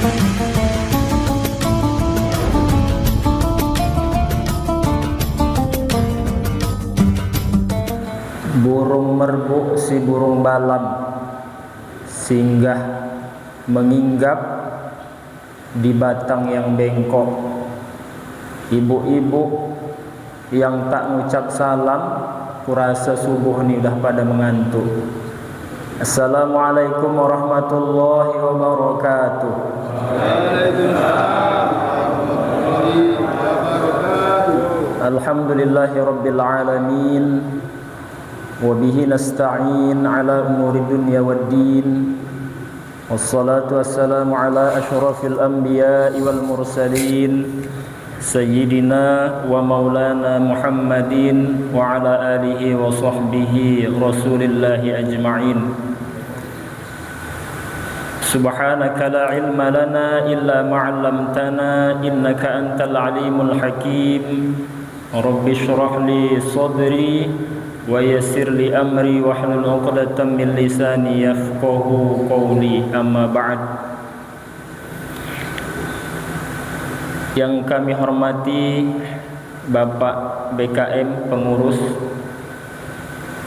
Burung merbuk si burung balam singgah menginggap di batang yang bengkok. Ibu-ibu yang tak ngucap salam, kurasa subuh ni udah pada mengantuk. Assalamualaikum warahmatullahi wabarakatuh. Alhamdulillahi rabbil alamin. Wabihi nasta'in ala umuri dunya waddin. Wassalatu wassalamu ala ashrafil anbiya'i wal mursalin Sayyidina wa maulana Muhammadin wa ala alihi wa sahbihi rasulillahi ajma'in. Subhanaka la ilma lana illa ma'allamtana innaka antal alimul hakim. Rabbi shrah li sadri wa yassir li amri wahlul 'uqdatam min lisani yafqahu qawli. Amma ba'd. Yang kami hormati Bapak BKM pengurus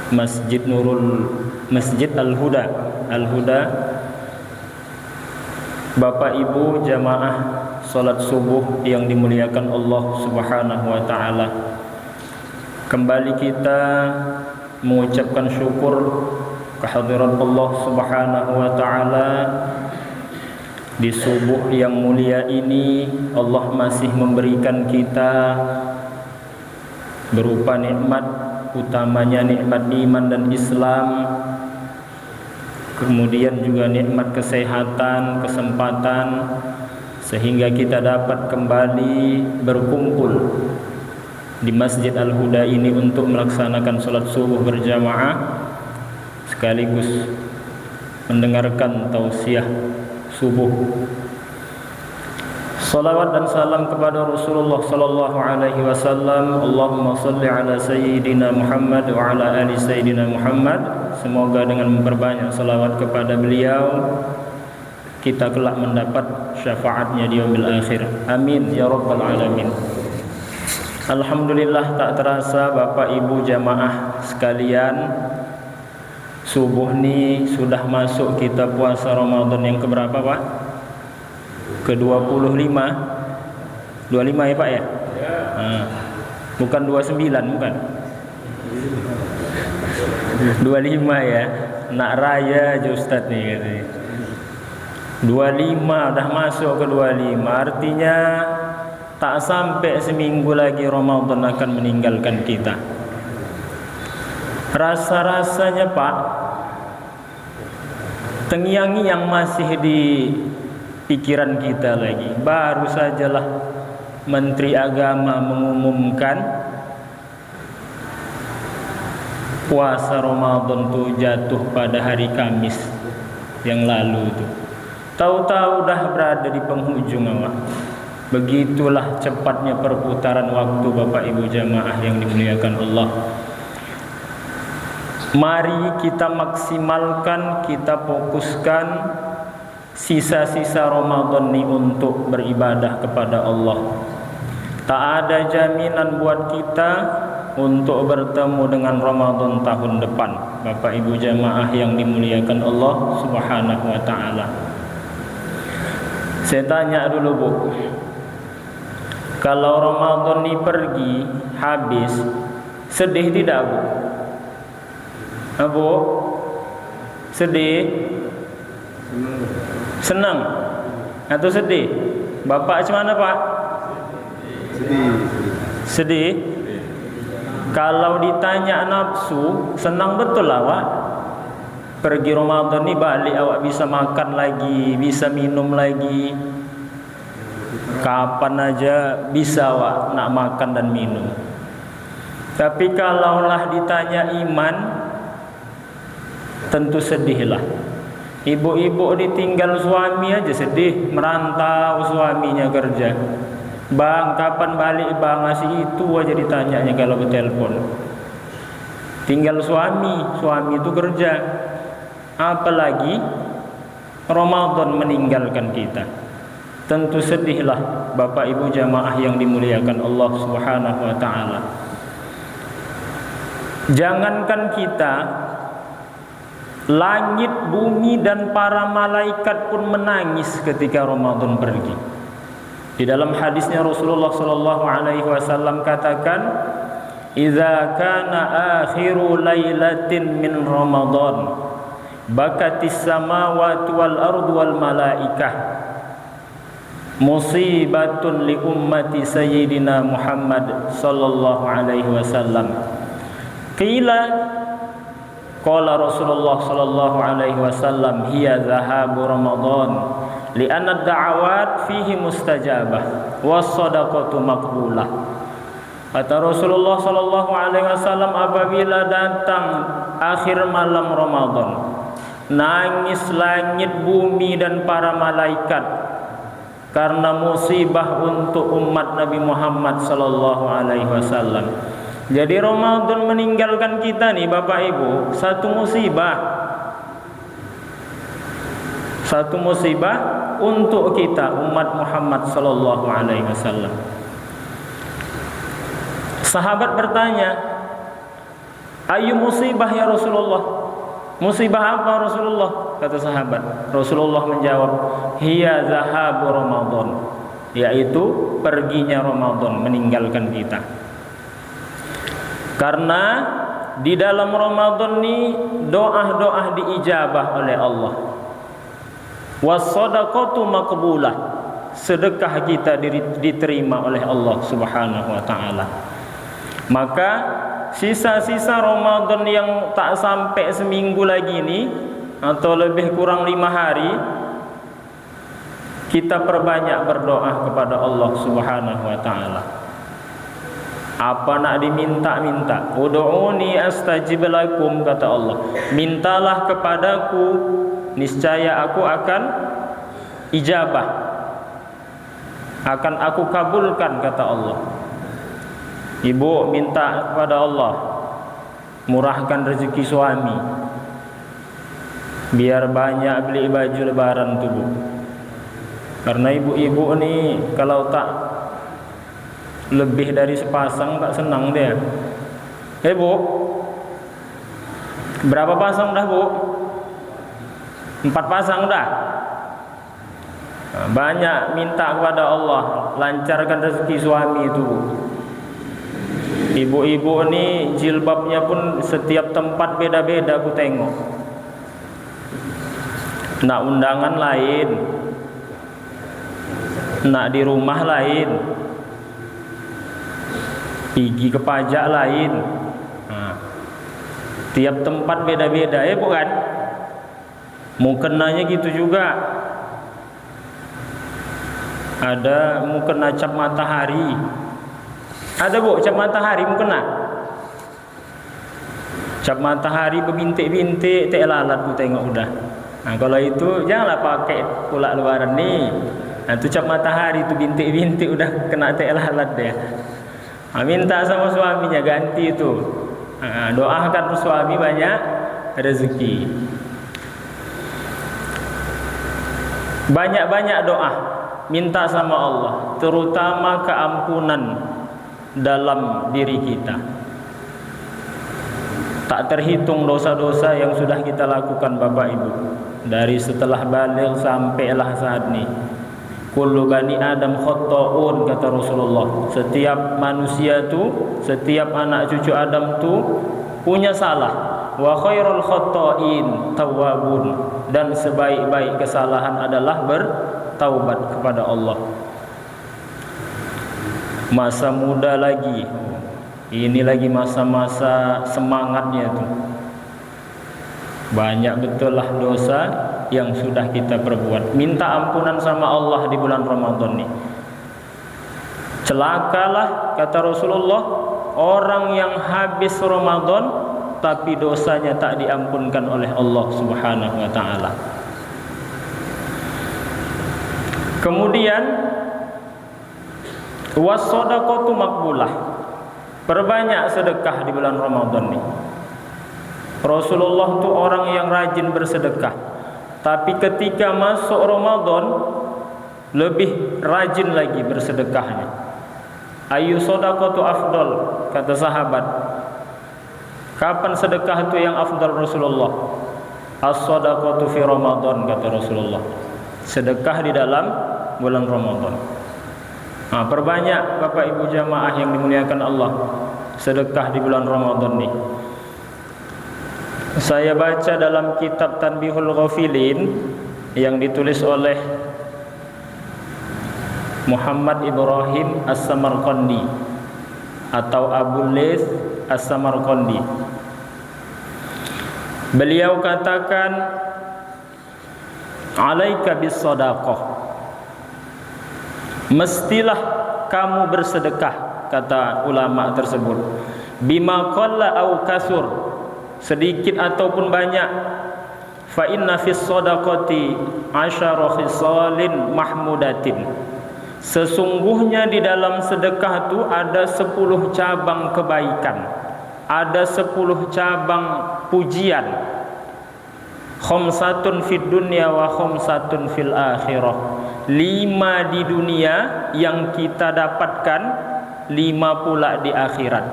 Masjid Al-Huda, Bapak Ibu jamaah salat subuh yang dimuliakan Allah Subhanahu wa taala. Kembali kita mengucapkan syukur kehadirat Allah Subhanahu wa taala. Di subuh yang mulia ini Allah masih memberikan kita berupa nikmat, utamanya nikmat iman dan Islam, kemudian juga nikmat kesehatan, kesempatan, sehingga kita dapat kembali berkumpul di Masjid Al-Huda ini untuk melaksanakan sholat subuh berjamaah sekaligus mendengarkan tausiah subuh. Salawat dan salam kepada Rasulullah sallallahu alaihi wasallam. Allahumma shalli ala sayyidina Muhammad wa ala ali sayyidina Muhammad. Semoga dengan memperbanyak salawat kepada beliau kita kelak mendapat syafaatnya di yaumil akhir. Amin ya rabbal alamin. Alhamdulillah, tak terasa Bapak Ibu jamaah sekalian, subuh ni sudah masuk kita puasa Ramadan yang keberapa Pak? Ke-25. 25 ya Pak ya? Bukan 29, bukan? 25 ya. Nak raya aja Ustaz nih katanya. 25 dah masuk ke 25. Artinya tak sampai seminggu lagi Ramadan akan meninggalkan kita. Rasa-rasanya Pak, terngiang-ngiang masih di pikiran kita lagi. Baru sajalah Menteri Agama mengumumkan puasa Ramadan tu jatuh pada hari Kamis yang lalu tu. Tahu-tahu dah berada di penghujung awak. Begitulah cepatnya perputaran waktu Bapak Ibu jamaah yang dimuliakan Allah. Mari kita maksimalkan, kita fokuskan sisa-sisa Ramadan ini untuk beribadah kepada Allah. Tak ada jaminan buat kita untuk bertemu dengan Ramadan tahun depan, Bapak Ibu jamaah yang dimuliakan Allah Subhanahu wa taala. Saya tanya dulu Bu, kalau Ramadan ini pergi habis, sedih tidak Bu? Bu, sedih? Senang atau sedih? Bapak macam mana Pak? Sedih. Kalau ditanya nafsu, senang betul lah Pak. Pergi Ramadan ni balik awak bisa makan lagi, bisa minum lagi. Kapan aja bisa awak nak makan dan minum. Tapi kalaulah ditanya iman, tentu sedihlah. Ibu-ibu ditinggal suami aja sedih, merantau suaminya kerja. Bang, kapan balik bang? Masih itu aja ditanyanya kalau bertelepon. Tinggal suami itu kerja. Apalagi Ramadan meninggalkan kita. Tentu sedihlah Bapak Ibu jamaah yang dimuliakan Allah Subhanahu wa taala. Jangankan kita, langit, bumi dan para malaikat pun menangis ketika Ramadan pergi. Di dalam hadisnya Rasulullah sallallahu alaihi wasallam katakan, "Idza kana akhiru lailatin min Ramadan, bakatis samawati wal ardu wal malaikah. Musibatun li ummati sayyidina Muhammad sallallahu alaihi wasallam." Qila qala Rasulullah sallallahu alaihi wasallam, "Hiya dhahabu Ramadan li'anna ad-da'awat fihi mustajabah was shadaqatu maqbulah." Kata Rasulullah sallallahu alaihi wasallam, apabila datang akhir malam Ramadan, nangis langit, bumi dan para malaikat karena musibah untuk umat Nabi Muhammad sallallahu alaihi wasallam. Jadi Ramadan meninggalkan kita nih Bapak Ibu, satu musibah. Satu musibah untuk kita umat Muhammad sallallahu alaihi wasallam. Sahabat bertanya, "Ayu musibah ya Rasulullah?" Musibah apa Rasulullah? Kata sahabat. Rasulullah menjawab, "Hiya zahabu Ramadan." Yaitu perginya Ramadan, meninggalkan kita. Karena di dalam Ramadan ini doa-doa diijabah oleh Allah. Was-shadaqatu maqbulah. Sedekah kita diterima oleh Allah Subhanahu wa taala. Maka sisa-sisa Ramadan yang tak sampai seminggu lagi ini, atau lebih kurang 5 hari, kita perbanyak berdoa kepada Allah Subhanahu wa taala. Apa nak diminta-minta, ud'uni astajib lakum, kata Allah. Mintalah kepadaku, niscaya aku akan ijabah, akan aku kabulkan, kata Allah. Ibu minta kepada Allah, murahkan rezeki suami, biar banyak beli baju lebaran tuh, Bu. Karena ibu-ibu nih kalau tak lebih dari sepasang tak senang dia. Bu, berapa pasang dah, Bu? 4 pasang dah. Banyak minta kepada Allah, lancarkan rezeki suami itu, Bu. Ibu-ibu ni jilbabnya pun setiap tempat beda-beda aku tengok. Nak undangan lain, nak di rumah lain, pergi ke pajak lain. Tiap tempat beda-beda, bukan? Mukenanya gitu juga. Ada mukena cap matahari. Ada, Bu, cap matahari mukena. Cap matahari berbintik-bintik, tak lalat ku tengok udah. Nah, kalau itu janganlah pakai pula lebaran ni. Nah, tu cap matahari tu bintik-bintik udah kena tak lalat dia. Minta sama suaminya ganti itu. Doakan suami banyak rezeki. Banyak-banyak doa, minta sama Allah, terutama keampunan dalam diri kita. Tak terhitung dosa-dosa yang sudah kita lakukan Bapak Ibu, dari setelah balik sampailah saat ini. Kullu bani Adam khata'un, kata Rasulullah. Setiap manusia tu, setiap anak cucu Adam tu punya salah. Wa khairul khata'in tawwabun, dan sebaik-baik kesalahan adalah bertaubat kepada Allah. Masa muda lagi, ini lagi masa-masa semangatnya tu. Banyak betul lah dosa yang sudah kita perbuat. Minta ampunan sama Allah di bulan Ramadan ni. Celakalah, kata Rasulullah, orang yang habis Ramadan tapi dosanya tak diampunkan oleh Allah Subhanahu wa taala. Kemudian was-shadaqatu maqbulah. Perbanyak sedekah di bulan Ramadan ni. Rasulullah tu orang yang rajin bersedekah. Tapi ketika masuk Ramadan, lebih rajin lagi bersedekahnya. Ayu shadaqatu afdal, kata sahabat. Kapan sedekah itu yang afdal Rasulullah? As-shadaqatu fi Ramadan, kata Rasulullah. Sedekah di dalam bulan Ramadan. Nah, perbanyak Bapak Ibu jamaah yang dimuliakan Allah, sedekah di bulan Ramadan nih. Saya baca dalam kitab Tanbihul Ghafilin yang ditulis oleh Muhammad Ibrahim As-Samarqandi atau Abu Laith As-Samarqandi. Beliau katakan, alaika bis shadaqah, mestilah kamu bersedekah, kata ulama tersebut. Bima qalla au kasur, sedikit ataupun banyak. Fa inna fis shadaqati 'asyara khisalin mahmudatin, sesungguhnya di dalam sedekah itu ada 10 cabang kebaikan, ada 10 cabang pujian. Khamsatun fid dunya wa khamsatun fil akhirah, 5 di dunia yang kita dapatkan, 5 pula di akhirat.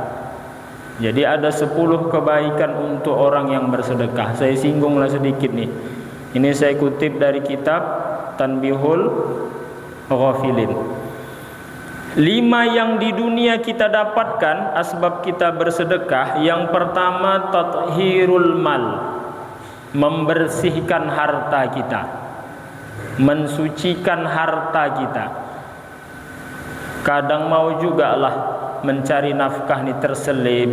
Jadi ada 10 kebaikan untuk orang yang bersedekah. Saya singgunglah sedikit nih. Ini saya kutip dari kitab Tanbihul Ghafilin. 5 yang di dunia kita dapatkan asbab kita bersedekah. Yang pertama, tathhirul mal, membersihkan harta kita, mensucikan harta kita. Kadang mau jugalah mencari nafkah ni terselip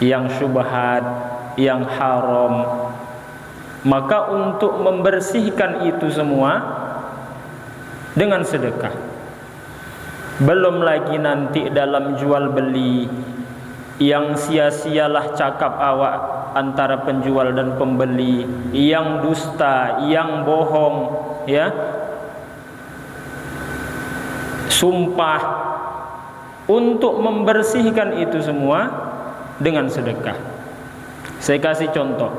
yang syubhat, yang haram. Maka untuk membersihkan itu semua dengan sedekah. Belum lagi nanti dalam jual beli yang sia-sialah cakap awak antara penjual dan pembeli, yang dusta, yang bohong, ya, sumpah. Untuk membersihkan itu semua dengan sedekah. Saya kasih contoh.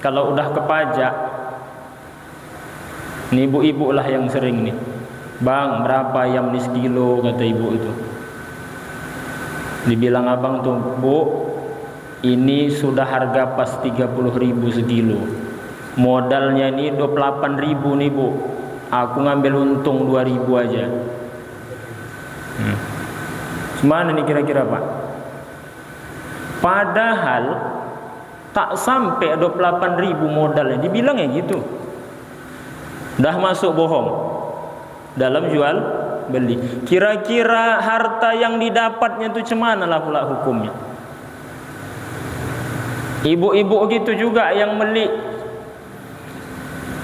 Kalau udah ke pajak, ini ibu-ibu lah yang sering nih, bang berapa ayam nih sekilo, kata ibu itu. Dibilang abang tuh, bu, ini sudah harga pas 30.000 sekilo, modalnya ini 28.000 nih bu, aku ngambil untung 2.000 aja. Mana nih kira-kira Pak? Padahal tak sampai 28.000 modalnya, dibilangnya gitu. Dah masuk bohong dalam jual beli. Kira-kira harta yang didapatnya itu cemana lah pula hukumnya? Ibu-ibu gitu juga yang beli.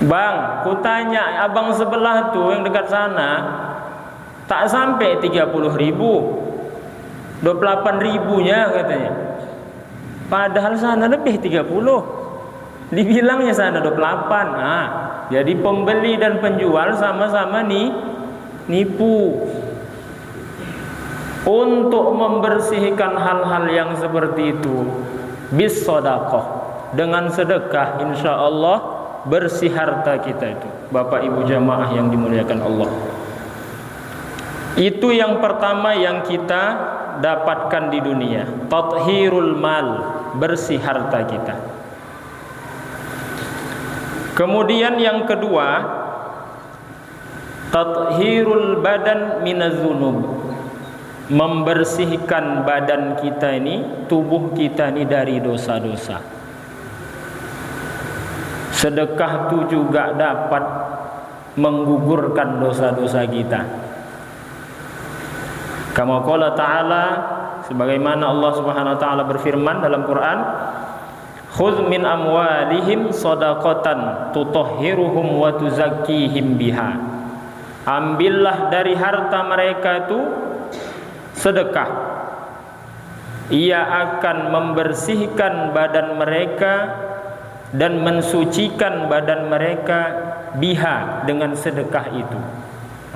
Bang, ku tanya abang sebelah tuh yang dekat sana, tak sampai 30.000, 28.000-nya katanya. Padahal sana lebih 30. Dibilangnya sana 28. Nah, jadi pembeli dan penjual sama-sama nipu. Untuk membersihkan hal-hal yang seperti itu, bis shadaqah, dengan sedekah, insyaallah bersih harta kita itu. Bapak Ibu jamaah yang dimuliakan Allah. Itu yang pertama yang kita dapatkan di dunia, tathhirul mal, bersih harta kita. Kemudian yang kedua, tathhirul badan minaz-dzunub, membersihkan badan kita ini, tubuh kita ini dari dosa-dosa. Sedekah itu juga dapat menggugurkan dosa-dosa kita. Kama qala ta'ala, sebagaimana Allah Subhanahu wa taala berfirman dalam Quran, khudz min amwalihim shadaqatan tutahhiruhum wa tuzakkihim biha. Ambillah dari harta mereka itu sedekah. Ia akan membersihkan badan mereka dan mensucikan badan mereka biha, dengan sedekah itu.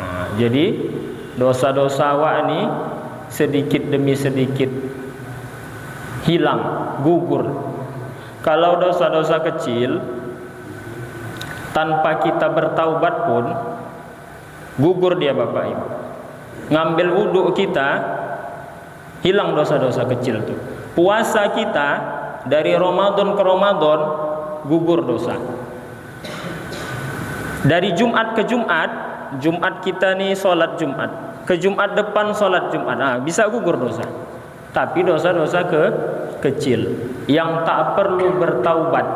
Nah, jadi dosa-dosa awak ini sedikit demi sedikit hilang, gugur. Kalau dosa-dosa kecil tanpa kita bertaubat pun gugur dia Bapak Ibu. Ngambil wudhu kita, hilang dosa-dosa kecil tuh. Puasa kita dari Ramadan ke Ramadan, gugur dosa. Dari Jumat ke Jumat, Jumat kita nih sholat Jumat, ke Jumat depan sholat Jumat, bisa gugur dosa. Tapi dosa-dosa kecil yang tak perlu bertaubat.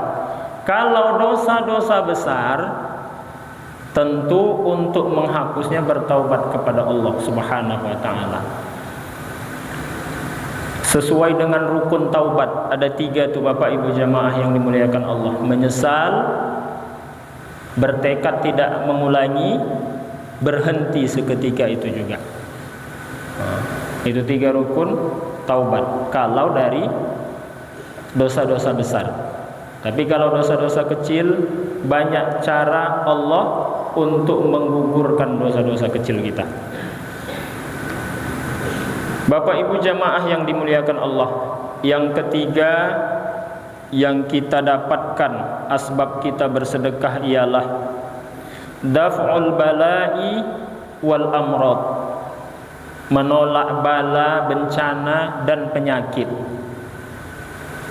Kalau dosa-dosa besar, tentu untuk menghapusnya bertaubat kepada Allah Subhanahu wa taala. Sesuai dengan rukun taubat, ada 3 tuh Bapak Ibu jamaah yang dimuliakan Allah. Menyesal, bertekad tidak mengulangi, berhenti seketika itu juga. Itu 3 rukun taubat kalau dari dosa-dosa besar. Tapi kalau dosa-dosa kecil, banyak cara Allah untuk menggugurkan dosa-dosa kecil kita. Bapak Ibu jamaah yang dimuliakan Allah, yang ketiga yang kita dapatkan asbab kita bersedekah ialah daf'ul bala'i wal amrad, menolak bala, bencana dan penyakit.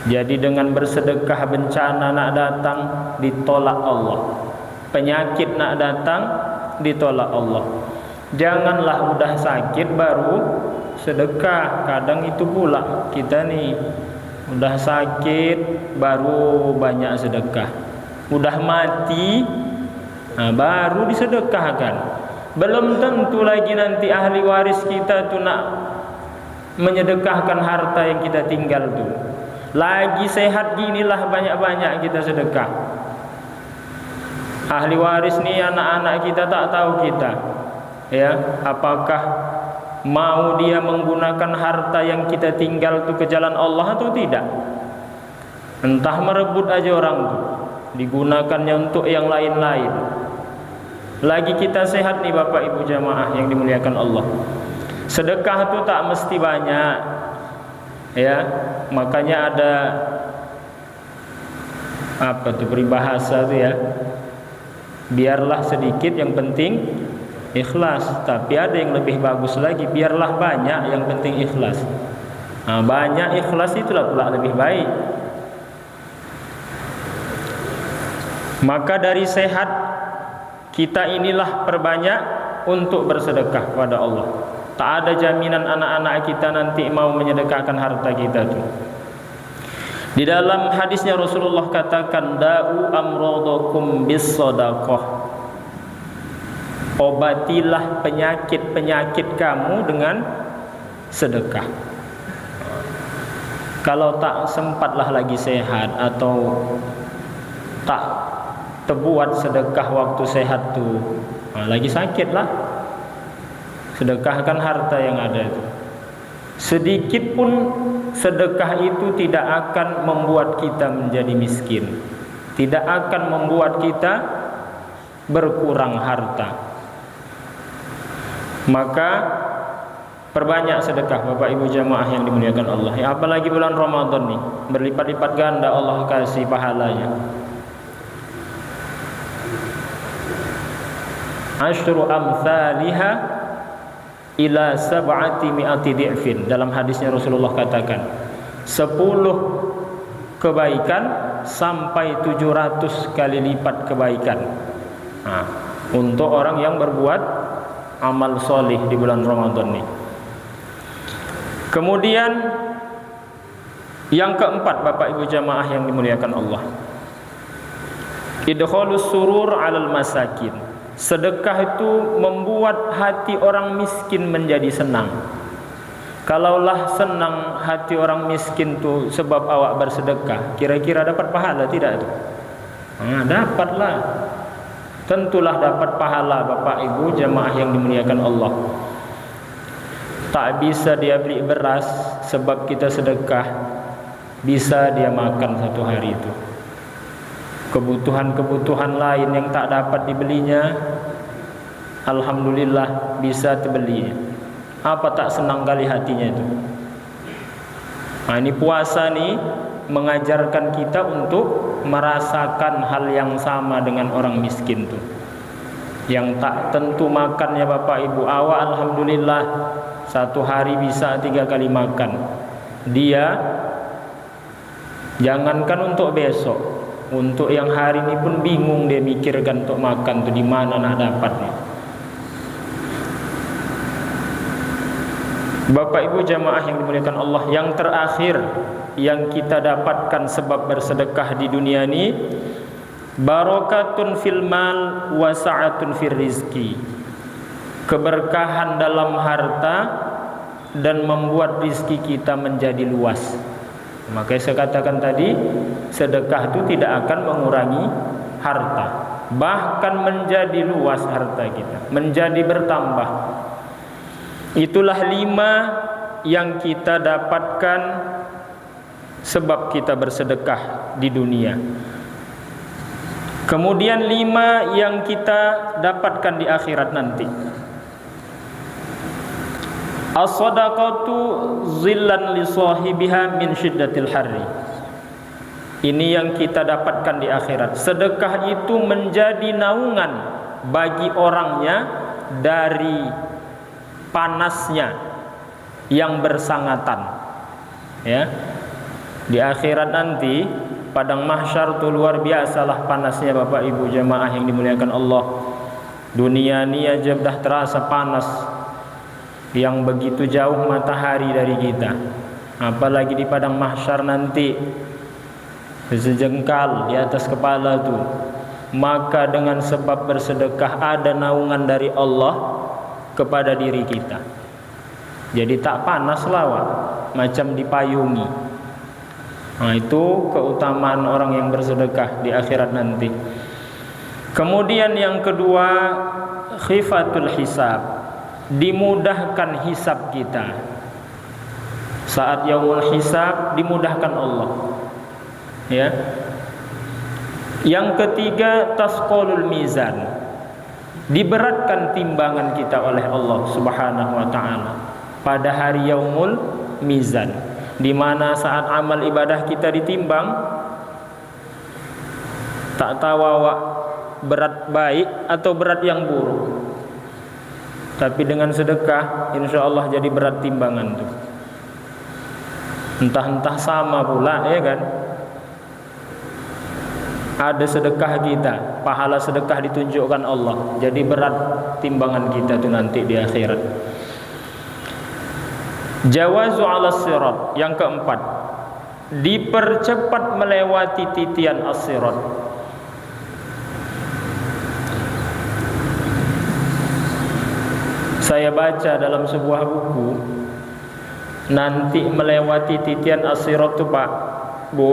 Jadi dengan bersedekah bencana nak datang, ditolak Allah. Penyakit nak datang, ditolak Allah. Janganlah udah sakit baru sedekah. Kadang itu pula kita nih, udah sakit baru banyak sedekah. Udah mati, baru disedekahkan. Belum tentu lagi nanti ahli waris kita tuh nak menyedekahkan harta yang kita tinggal tuh. Lagi sehat ginilah banyak-banyak kita sedekah. Ahli waris nih anak-anak kita tak tahu kita, ya, apakah mau dia menggunakan harta yang kita tinggal itu ke jalan Allah atau tidak. Entah merebut aja orang tuh, digunakannya untuk yang lain-lain. Lagi kita sehat nih Bapak Ibu jamaah yang dimuliakan Allah. Sedekah itu tak mesti banyak, ya. Makanya ada apa tuh peribahasa tuh ya, biarlah sedikit yang penting ikhlas. Tapi ada yang lebih bagus lagi, biarlah banyak yang penting ikhlas. Banyak ikhlas itulah pula lebih baik. Maka dari sehat kita inilah perbanyak untuk bersedekah kepada Allah. Tak ada jaminan anak-anak kita nanti mau menyedekahkan harta kita tuh. Di dalam hadisnya Rasulullah katakan, da'u amradakum bis shadaqah. Obatilah penyakit-penyakit kamu dengan sedekah. Kalau tak sempatlah lagi sehat atau tak terbuat sedekah waktu sehat tuh, lagi sakit lah, sedekahkan harta yang ada itu. Sedikit pun sedekah itu tidak akan membuat kita menjadi miskin, tidak akan membuat kita berkurang harta. Maka perbanyak sedekah Bapak Ibu jamaah yang dimuliakan Allah. Ya, apalagi bulan Ramadan nih, berlipat-lipat ganda Allah kasih pahalanya. Asyru amthaliha ila sab'ati mi'ati di'fin. Dalam hadisnya Rasulullah katakan 10 kebaikan sampai 700 kali lipat kebaikan. Untuk orang yang berbuat amal solih di bulan Ramadan ini. Kemudian yang keempat Bapak Ibu jamaah yang dimuliakan Allah, idkhalus surur 'alal masakin. Sedekah itu membuat hati orang miskin menjadi senang. Kalaulah senang hati orang miskin tu sebab awak bersedekah, kira-kira dapat pahala tidak itu? Dapatlah. Tentulah dapat pahala Bapak Ibu jamaah yang dimuliakan Allah. Tak bisa dia beli beras sebab kita sedekah, bisa dia makan satu hari itu. Kebutuhan-kebutuhan lain yang tak dapat dibelinya, alhamdulillah bisa terbeli. Apa tak senang kali hatinya itu. Ini puasa nih mengajarkan kita untuk merasakan hal yang sama dengan orang miskin tuh. yang tak tentu makannya Bapak Ibu. Awak alhamdulillah satu hari bisa 3 kali makan. Dia jangankan untuk besok, untuk yang hari ini pun bingung dia mikirkan untuk makan tuh di mana nak dapatnya. Bapak Ibu jamaah yang dimuliakan Allah, yang terakhir yang kita dapatkan sebab bersedekah di dunia ini, barakatun fil mal wa sa'atun fir rizki. Keberkahan dalam harta dan membuat rizki kita menjadi luas. Makanya saya katakan tadi, sedekah itu tidak akan mengurangi harta, bahkan menjadi luas harta kita, menjadi bertambah. Itulah 5 yang kita dapatkan sebab kita bersedekah di dunia. Kemudian 5 yang kita dapatkan di akhirat nanti. As-sadaqatu zillan li sahibiha min syiddatil harri. Ini yang kita dapatkan di akhirat. Sedekah itu menjadi naungan bagi orangnya dari panasnya yang bersangatan. Ya. Di akhirat nanti padang mahsyar itu luar biasalah panasnya Bapak Ibu jemaah yang dimuliakan Allah. Dunia ini aja dah terasa panas, yang begitu jauh matahari dari kita. Apalagi di padang mahsyar nanti sejengkal di atas kepala tuh. Maka dengan sebab bersedekah ada naungan dari Allah kepada diri kita. Jadi tak panas lawak, macam dipayungi. Nah, itu keutamaan orang yang bersedekah di akhirat nanti. Kemudian yang kedua, khifatul hisab, dimudahkan hisab kita. Saat yaumul hisab dimudahkan Allah. Ya. Yang ketiga, tasqalul mizan, diberatkan timbangan kita oleh Allah Subhanahu wa taala pada hari yaumul mizan, di mana saat amal ibadah kita ditimbang, tak tahu awak berat baik atau berat yang buruk. Tapi dengan sedekah insya Allah jadi berat timbangan tuh. Entah-entah sama pula, ya kan? Ada sedekah kita, pahala sedekah ditunjukkan Allah, jadi berat timbangan kita tuh nanti di akhirat. Jawazu ala sirat, yang keempat, dipercepat melewati titian as-sirat. Saya baca dalam sebuah buku, nanti melewati titian as-sirat tuh Pak, Bu,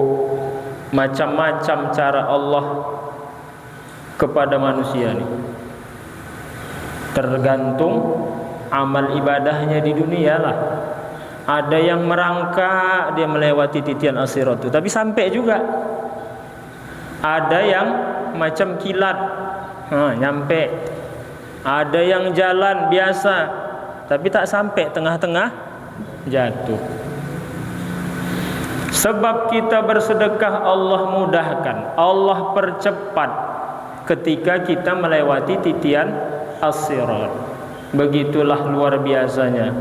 macam-macam cara Allah kepada manusia ini. Tergantung amal ibadahnya di dunia lah. Ada yang merangkak dia melewati titian as-sirat itu, tapi sampai juga. Ada yang macam kilat, nyampe. Ada yang jalan biasa, tapi tak sampai, tengah-tengah jatuh. Sebab kita bersedekah Allah mudahkan, Allah percepat ketika kita melewati titian as-sirat. Begitulah luar biasanya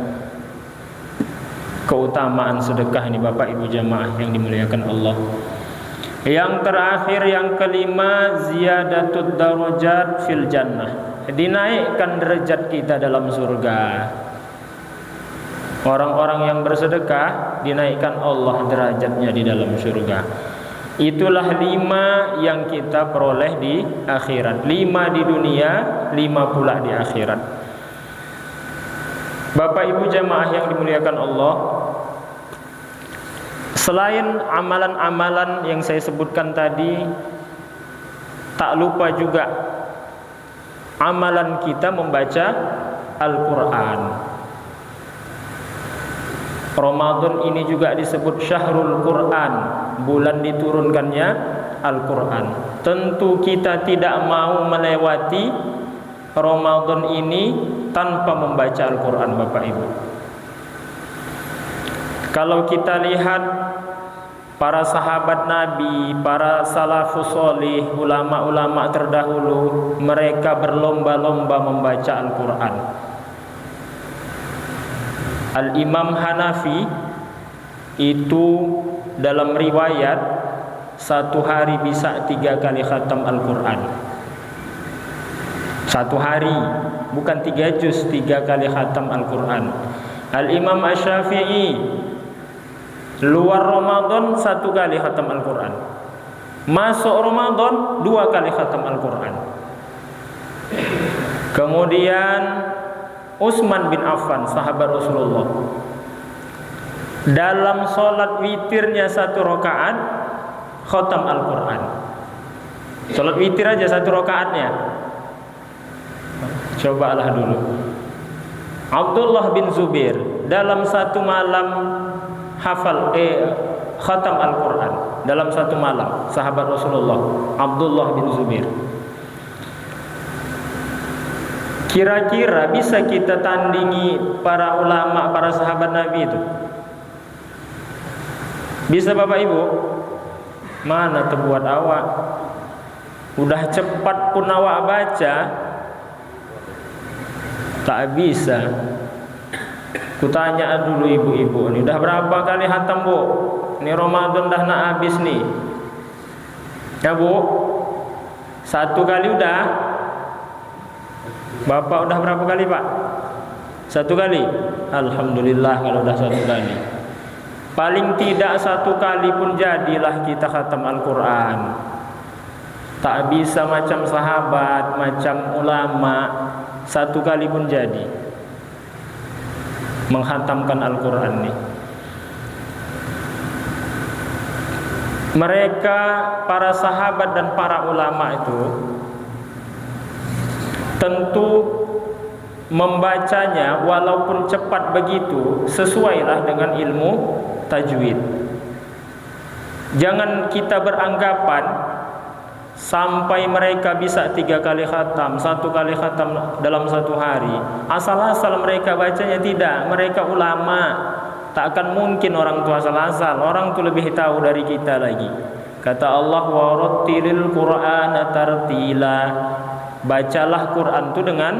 keutamaan sedekah ini Bapak Ibu jamaah yang dimuliakan Allah. Yang terakhir, yang kelima, ziyadatud darajat fil jannah, dinaikkan derajat kita dalam surga. Orang-orang yang bersedekah dinaikkan Allah derajatnya di dalam surga. Itulah 5 yang kita peroleh di akhirat. 5 di dunia, 5 pula di akhirat. Bapak Ibu jamaah yang dimuliakan Allah, selain amalan-amalan yang saya sebutkan tadi, tak lupa juga amalan kita membaca Al-Quran. Ramadan ini juga disebut Syahrul Quran, bulan diturunkannya Al-Quran. Tentu kita tidak mau melewati Ramadan ini tanpa membaca Al-Quran Bapak Ibu. Kalau kita lihat para sahabat Nabi, para salafus solih, ulama-ulama terdahulu, mereka berlomba-lomba membaca Al-Quran. Al-Imam Hanafi itu dalam riwayat satu hari bisa 3 kali khatam Al-Quran. Satu hari, bukan 3 juz, 3 kali khatam Al-Quran. Al-Imam Asy-Syafi'i luar Ramadan 1 kali khatam Al-Quran, masuk Ramadan 2 kali khatam Al-Quran. Kemudian Utsman bin Affan, sahabat Rasulullah, dalam sholat witirnya 1 rakaat khatam Al-Quran. Sholat witir aja 1 rakaatnya. Cobalah dulu. Abdullah bin Zubair dalam 1 malam hafal khatam Al-Quran dalam 1 malam, sahabat Rasulullah Abdullah bin Zubair. Kira-kira bisa kita tandingi para ulama, para sahabat Nabi itu? Bisa Bapak Ibu? Mana terbuat awak? Udah cepat pun awak baca, tak bisa. Kutanya dulu ibu-ibu, ini udah berapa kali khatam Bu? Ini Ramadan dah nak habis nih. Ya Bu? 1 kali udah? Bapak udah berapa kali Pak? 1 kali? Alhamdulillah kalau udah 1 kali. Paling tidak 1 kali pun jadilah kita khatam Al-Quran. Tak bisa macam sahabat, macam ulama, 1 kali pun jadi menghatamkan Al-Quran ini. Mereka, para sahabat dan para ulama itu tentu membacanya walaupun cepat begitu sesuailah dengan ilmu tajwid. Jangan kita beranggapan sampai mereka bisa 3 kali khatam, 1 kali khatam dalam 1 hari, asal-asal mereka bacanya. Tidak, mereka ulama. Tak akan mungkin orang tua asal-asal. Orang tu lebih tahu dari kita lagi. Kata Allah, warattilil Qur'ana tartila. Bacalah Quran tu dengan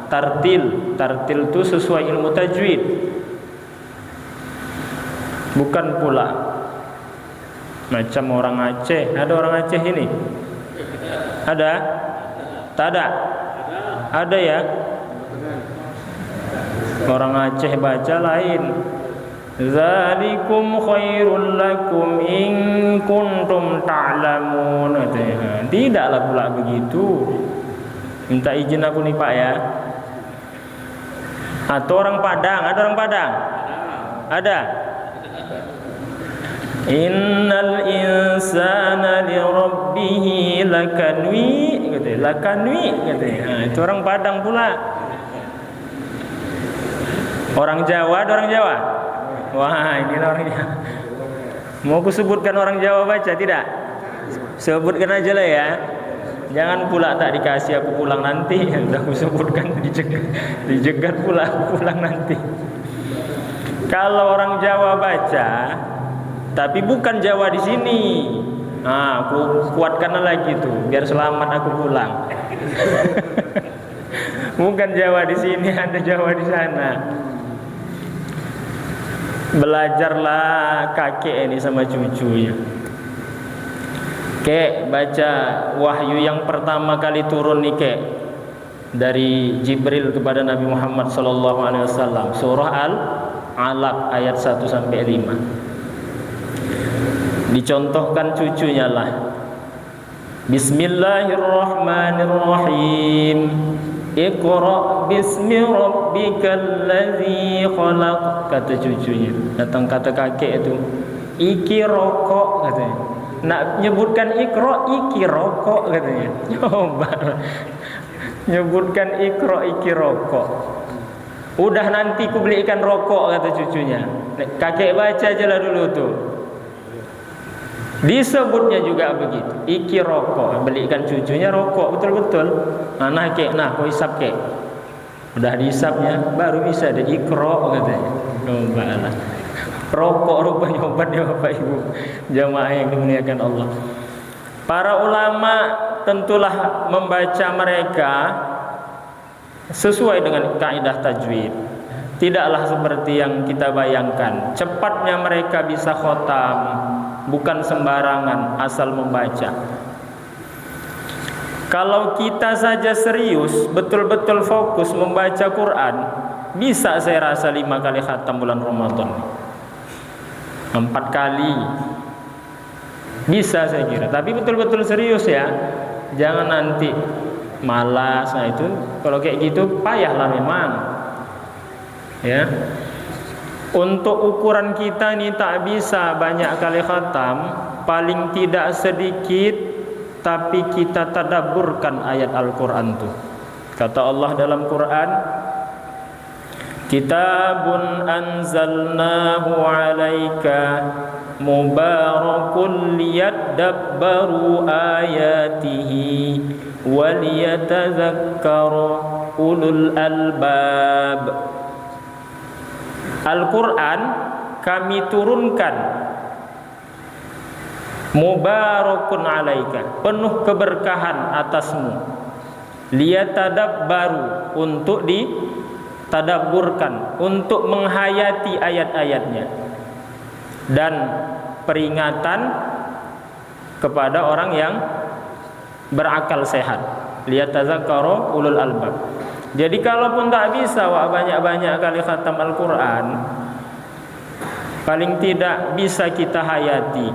tartil. Tartil tu sesuai ilmu tajwid. Bukan pula macam orang Aceh. Ada orang Aceh ini? Ada? Tak ada? Ada ya? Orang Aceh baca lain. Zalikum khairul lakum in kuntum ta'lamun. Tidaklah pula begitu. Minta izin aku nih Pak ya. Atau orang Padang? Ada orang Padang? Ada? Innal insana li rabbih lakanwi, gitu. Lakanwi, gitu. Nah, itu orang Padang pula. Orang Jawa, ada orang Jawa? Wah, ini orang Jawa. Mau aku sebutkan orang Jawa baca tidak? Sebutkan aja lah ya. Jangan pula tak dikasih aku pulang nanti. Sudah aku sebutkan, dijegat pula aku pulang nanti. Kalau orang Jawa baca, tapi bukan Jawa di sini. Nah, aku kuatkan lagi tuh, biar selamat aku pulang. Bukan Jawa di sini, ada Jawa di sana. Belajarlah kakek ini sama cucunya. Kek, baca wahyu yang pertama kali turun nih Kek, dari Jibril kepada Nabi Muhammad SAW, surah Al-Alaq ayat 1 sampai 5. Dicontohkan cucunya lah. Bismillahirrahmanirrahim. Iqra bismi rabbikal ladzi khalaq, kata cucunya. Datang kata kakek itu, iki rokok katanya. Nak nyebutkan ikra, iki rokok katanya. Coba nyebutkan ikra, iki rokok. Udah nanti ku belikan rokok, kata cucunya. Kakek baca aja lah dulu tuh. Disebutnya juga begitu, iki rokok, belikan cucunya rokok, betul-betul. Nah Kek, nah kau hisap Kek. Udah dihisapnya, baru bisa ada ikra katanya. Coba lah. Rokok rupanya obatnya Bapak Ibu jamaah yang dimuliakan Allah. Para ulama tentulah membaca mereka sesuai dengan kaidah tajwid. Tidaklah seperti yang kita bayangkan. Cepatnya mereka bisa khotam, bukan sembarangan asal membaca. Kalau kita saja serius, betul-betul fokus membaca Quran, bisa saya rasa 5 kali khatam bulan Ramadan, 4 kali bisa saya kira. Tapi betul-betul serius ya, jangan nanti malas. Nah itu kalau kayak gitu payahlah memang ya. Untuk ukuran kita ini tak bisa banyak kali khatam, paling tidak sedikit, tapi kita tadabburkan ayat Al-Quran tuh. Kata Allah dalam Quran, Kitabun anzalnahu alaika mubarakun liyadabbaru ayatihi waliyatadhakkaru ulul albab. Al-Quran kami turunkan mubarakun alaika, penuh keberkahan atasmu, liyatadabbaru, untuk ditadabburkan, untuk menghayati ayat-ayatnya, dan peringatan kepada orang yang berakal sehat, liyatadzakkaru ulul albab. Jadi kalaupun tak bisa banyak-banyak kali khatam Al-Quran, paling tidak bisa kita hayati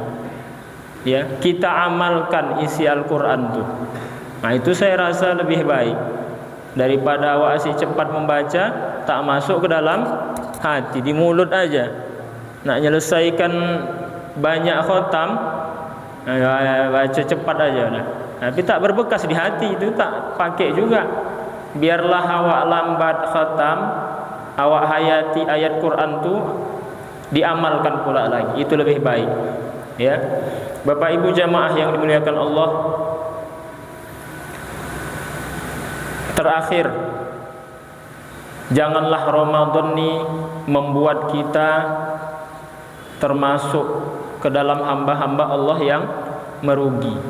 ya, kita amalkan isi Al-Quran tuh. Nah itu saya rasa lebih baik daripada awak asih cepat membaca tak masuk ke dalam hati, di mulut aja. Nak menyelesaikan banyak khatam, baca cepat aja lah. Tapi tak berbekas di hati, itu tak pakai juga. Biarlah awak lambat khatam, awak hayati ayat Quran tuh, diamalkan pula lagi, itu lebih baik ya. Bapak Ibu jamaah yang dimuliakan Allah, terakhir, janganlah Ramadan ini membuat kita termasuk ke dalam hamba-hamba Allah yang merugi.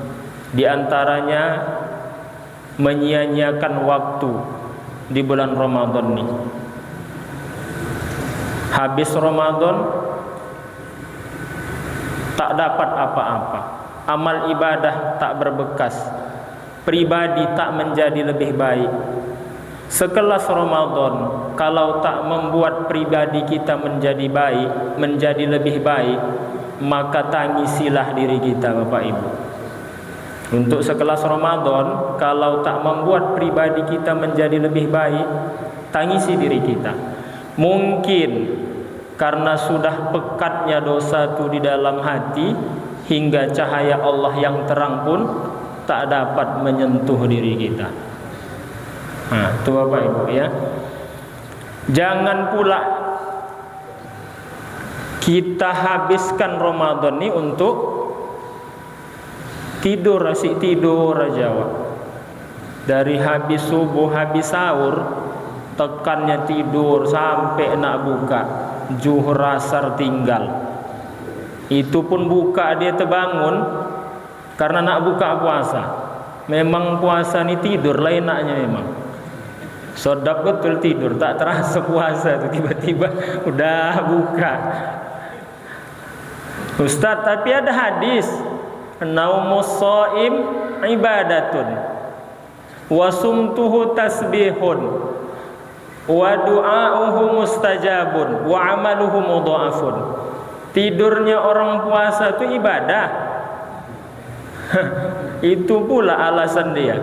Di antaranya menyia-nyiakan waktu di bulan Ramadan ini. Habis Ramadan tak dapat apa-apa, amal ibadah tak berbekas, pribadi tak menjadi lebih baik. Sekelas Ramadan kalau tak membuat pribadi kita menjadi baik, menjadi lebih baik, maka tangisilah diri kita Bapak Ibu. Untuk sekelas Ramadan kalau tak membuat pribadi kita menjadi lebih baik, tangisi diri kita. Mungkin karena sudah pekatnya dosa itu di dalam hati, hingga cahaya Allah yang terang pun tak dapat menyentuh diri kita. Nah, itu Bapak Ibu ya. Jangan pula kita habiskan Ramadan ini untuk tidur, asik tidur aja Wak. Dari habis subuh, habis sahur, tekannya tidur sampai nak buka, zuhur asar tinggal. Itu pun buka dia terbangun karena nak buka puasa. Memang puasa ni tidur lah enaknya memang. Sedap betul tidur, tak terasa puasa tu, tiba-tiba udah buka. Ustaz, tapi ada hadis, naumus shaim ibadatun wa sumtuhu tasbihun wa du'auhu mustajabun wa amaluhu mudha'afun. Tidurnya orang puasa itu ibadah. Itu pula alasan dia.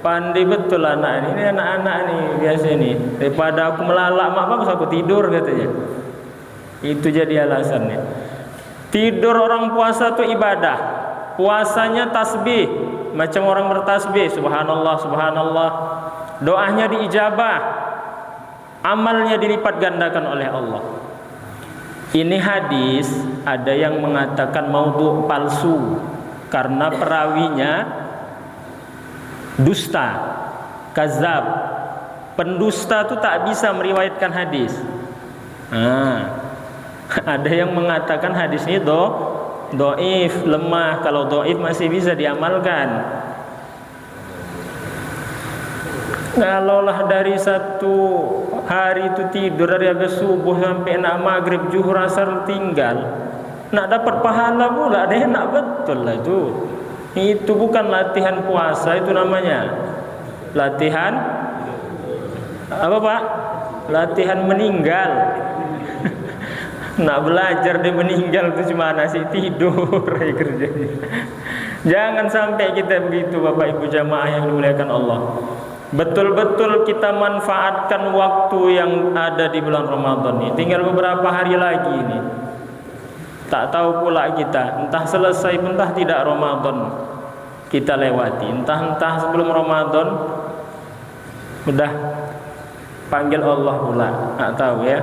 Pandai betul anak ini anak-anak nih biasa nih. Daripada aku melalak mak bagus aku tidur katanya. Itu jadi alasannya. Tidur orang puasa itu ibadah. Puasanya tasbih, macam orang bertasbih, subhanallah subhanallah. Doanya diijabah, amalnya dilipat gandakan oleh Allah. Ini hadis ada yang mengatakan maudhu, palsu, karena perawinya dusta, kazab. Pendusta itu tak bisa meriwayatkan hadis. Ada yang mengatakan hadis ini doif, lemah. Kalau doif masih bisa diamalkan. Kalaulah dari satu hari itu tidur dari habis subuh sampai nak maghrib, zuhur, asar tinggal, nak dapat pahala pula, ada enak betul lah itu. Itu bukan latihan puasa, itu namanya latihan apa Pak? Latihan meninggal. Nak belajar dia meninggal itu cuma nasi tidur kerjanya. Jangan sampai kita begitu Bapak Ibu jamaah yang dimuliakan Allah. Betul-betul kita manfaatkan waktu yang ada di bulan Ramadan ini. Tinggal beberapa hari lagi ini. Tak tahu pula kita, entah selesai entah tidak Ramadan kita lewati, entah sebelum Ramadan udah panggil Allah pula, tak tahu ya.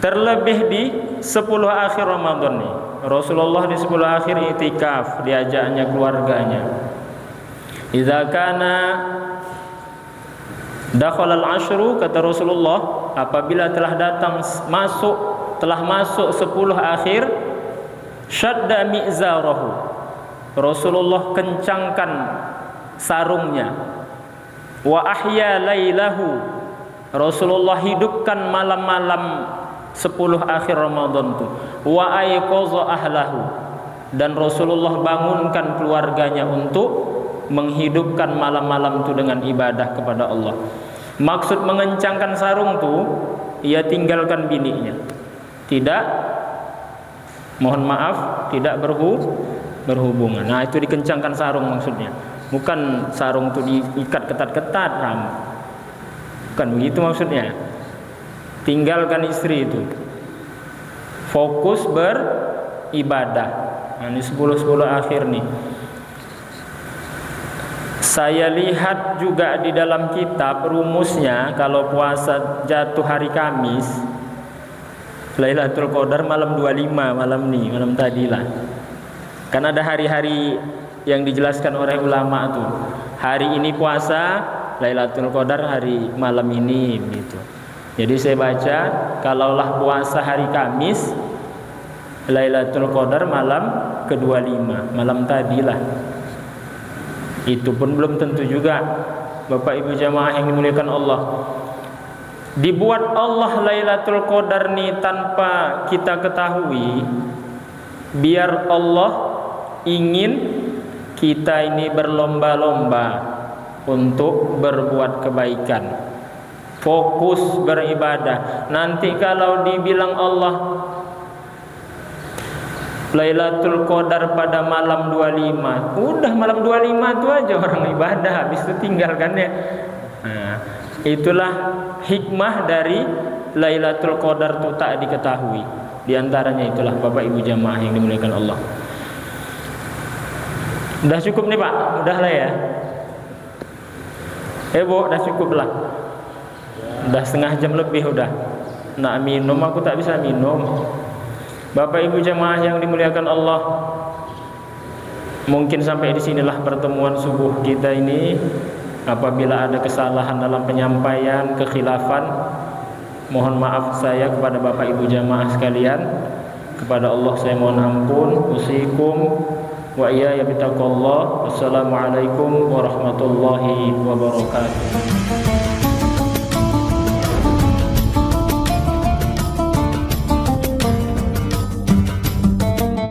Terlebih di 10 akhir Ramadan nih, Rasulullah di 10 akhir itikaf, diajaknya keluarganya. Idza kana dakhala al-ashru, kata Rasulullah, apabila telah masuk 10 akhir, syadda mi'zarahu, Rasulullah kencangkan sarungnya, wa ahya lailahu, Rasulullah hidupkan malam-malam 10 akhir Ramadan itu, wa ayqaza ahlahu, dan Rasulullah bangunkan keluarganya untuk menghidupkan malam-malam itu dengan ibadah kepada Allah. Maksud mengencangkan sarung itu, ia tinggalkan bininya, tidak, mohon maaf, tidak berhubungan. Nah, itu dikencangkan sarung maksudnya. Bukan sarung itu diikat ketat-ketat, bukan begitu maksudnya. Tinggalkan istri itu, fokus beribadah. Nah, ini 10 akhir nih. Saya lihat juga di dalam kitab rumusnya, kalau puasa jatuh hari Kamis, Lailatul Qadar malam 25, malam tadilah. Kan ada hari-hari yang dijelaskan oleh ulama tuh. Hari ini puasa, Lailatul Qadar hari malam ini gitu. Jadi saya baca, kalaulah puasa hari Kamis, Lailatul Qadar malam ke-25, malam tadilah. Itu pun belum tentu juga, Bapak Ibu jamaah yang dimuliakan Allah. Dibuat Allah Lailatul Qadar nih tanpa kita ketahui, biar Allah ingin kita ini berlomba-lomba untuk berbuat kebaikan, fokus beribadah. Nanti kalau dibilang Allah Lailatul Qadar pada malam 25, udah malam 25 itu aja orang ibadah, habis itu tinggalkan ya. Nah, itulah hikmah dari Lailatul Qadar itu tak diketahui. Di antaranya itulah Bapak Ibu jamaah yang dimuliakan Allah. Udah cukup nih Pak, udah lah ya. Bu, udah cukup lah. Udah setengah jam lebih udah. Nak minum aku tak bisa minum. Bapak Ibu jamaah yang dimuliakan Allah, mungkin sampai di sinilah pertemuan subuh kita ini. Apabila ada kesalahan dalam penyampaian, kekhilafan, mohon maaf saya kepada Bapak Ibu jamaah sekalian. Kepada Allah saya mohon ampun. Usikum wa iyaya bittaqwallah. Wassalamualaikum warahmatullahi wabarakatuh.